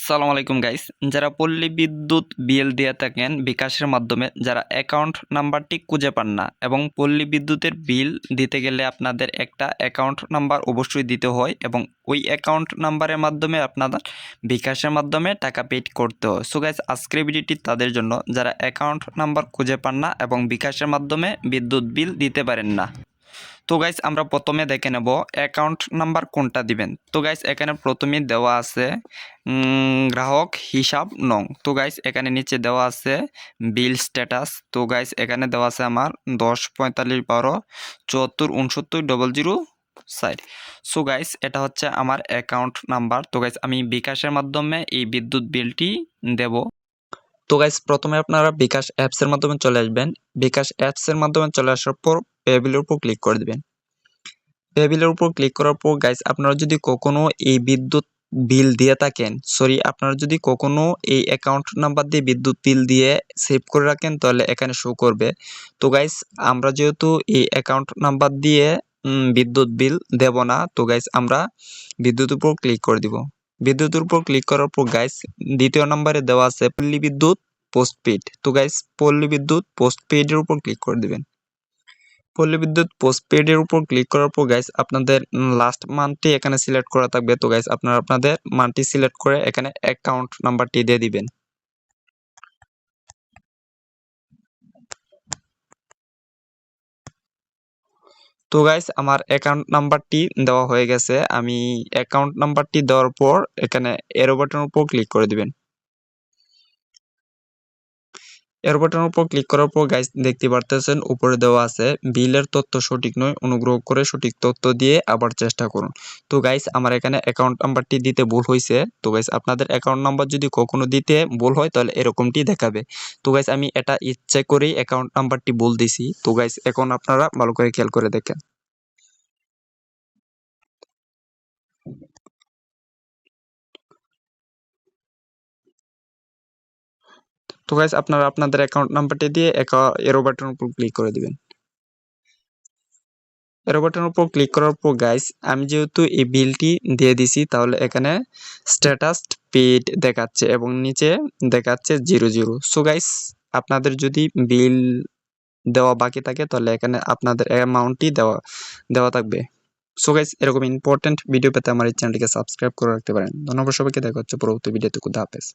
আসসালামু আলাইকুম গাইস। যারা পল্লী বিদ্যুৎ বিল দিয়ে থাকেন বিকাশের মাধ্যমে, যারা অ্যাকাউন্ট নাম্বারটি খুঁজে পান না এবং পল্লী বিদ্যুতের বিল দিতে গেলে আপনাদের একটা অ্যাকাউন্ট নাম্বার অবশ্যই দিতে হয় এবং ওই অ্যাকাউন্ট নাম্বারের মাধ্যমে আপনাদের বিকাশের মাধ্যমে টাকা পেড করতে হয়। সো গাইস, আজকের ভিডিওটি তাদের জন্য যারা অ্যাকাউন্ট নাম্বার খুঁজে পান না এবং বিকাশের মাধ্যমে বিদ্যুৎ বিল দিতে পারেন না। তো গাইস, আমরা প্রথমে দেখে নেব অ্যাকাউন্ট নাম্বার কোনটা দিবেন। তো গাইস, এখানে প্রথমে দেওয়া আছে গ্রাহক হিসাব নং। তো গাইস, এখানে নিচে দেওয়া আছে বিল স্ট্যাটাস। তো গাইস, এখানে দেওয়া আছে আমার 104512746900 সো গাইস, এটা হচ্ছে আমার অ্যাকাউন্ট নাম্বার। তো গাইস, আমি বিকাশের মাধ্যমে এই বিদ্যুৎ বিলটি দেব। তো গাইস, প্রথমে আপনারা বিকাশ অ্যাপসের মাধ্যমে চলে আসবেন। বিকাশ অ্যাপসের মাধ্যমে চলে আসার পর পে বিলের উপর ক্লিক করে দিবেন। পে বিলের উপর ক্লিক করার পর গাইস, আপনারা যদি কখনো এই বিদ্যুৎ বিল দিয়ে থাকেন, আপনারা যদি কখনো এই অ্যাকাউন্ট নাম্বার দিয়ে বিদ্যুৎ বিল দিয়ে সেভ করে রাখেন তাহলে এখানে শো করবে। তো গাইস, আমরা যেহেতু এই অ্যাকাউন্ট নাম্বার দিয়ে বিদ্যুৎ বিল দেব না, তো গাইস আমরা বিদ্যুতের উপর ক্লিক করে দিব। বিদ্যুতের উপর ক্লিক করার পর গাইস, দ্বিতীয় নম্বরে দেওয়া আছে পল্লী বিদ্যুৎ পোস্টপেড। তো গাইস, পল্লী বিদ্যুৎ পোস্টপেডের উপর ক্লিক করে দিবেন। পল্লী বিদ্যুৎ পোস্টপেডের উপর ক্লিক করার পর গাইস, আপনাদের লাস্ট মান্থটি এখানে সিলেক্ট করা থাকবে। তো গাইস, আপনারা আপনাদের মান্থটি সিলেক্ট করে এখানে অ্যাকাউন্ট নাম্বারটি দিয়ে দিবেন। তো গাইস, আমার অ্যাকাউন্ট নাম্বারটি দেওয়া হয়ে গেছে। আমি অ্যাকাউন্ট নাম্বারটি দেওয়ার পর এখানে এরো বাটনের উপর ক্লিক করে দিবেন। এরো বাটনের উপর ক্লিক করার পর গাইস, দেখতে পারতেছেন উপরে দেওয়া আছে বিলের তথ্য সঠিক নয়, অনুগ্রহ করে সঠিক তথ্য দিয়ে আবার চেষ্টা করুন। তো গাইস, আমার এখানে অ্যাকাউন্ট নাম্বারটি দিতে ভুল হয়েছে। তো গাইস, আপনাদের অ্যাকাউন্ট নাম্বার যদি কখনো দিতে ভুল হয় তাহলে এরকমটি দেখাবে। তো গাইস, আমি এটা ইচ্ছে করেই অ্যাকাউন্ট নাম্বারটি ভুল দিছি। তো গাইস, এখন আপনারা ভালো করে খেয়াল করে দেখেন। তো গাইস, আপনারা আপনাদের অ্যাকাউন্ট নাম্বারটি দিয়ে এরো বাটনের উপর ক্লিক করে দিবেন। এরো বাটনের উপর ক্লিক করার পর গাইস, আমি যেহেতু এই বিলটি দিয়ে দিছি তাহলে এখানে স্ট্যাটাস পেড দেখাচ্ছে এবং নিচে দেখাচ্ছে 00। সো গাইস, আপনাদের যদি বিল দেওয়া বাকি থাকে তাহলে এখানে আপনাদের অ্যামাউন্টটি দেওয়া দেওয়া থাকবে। সো গাইস, এরকম ইম্পর্টেন্ট ভিডিও পেতে আমার এই চ্যানেলটিকে সাবস্ক্রাইব করে রাখতে পারেন। ধন্যবাদ সবাইকে, দেখা হচ্ছে পরবর্তী ভিডিওতে। খুদা হাফেজ।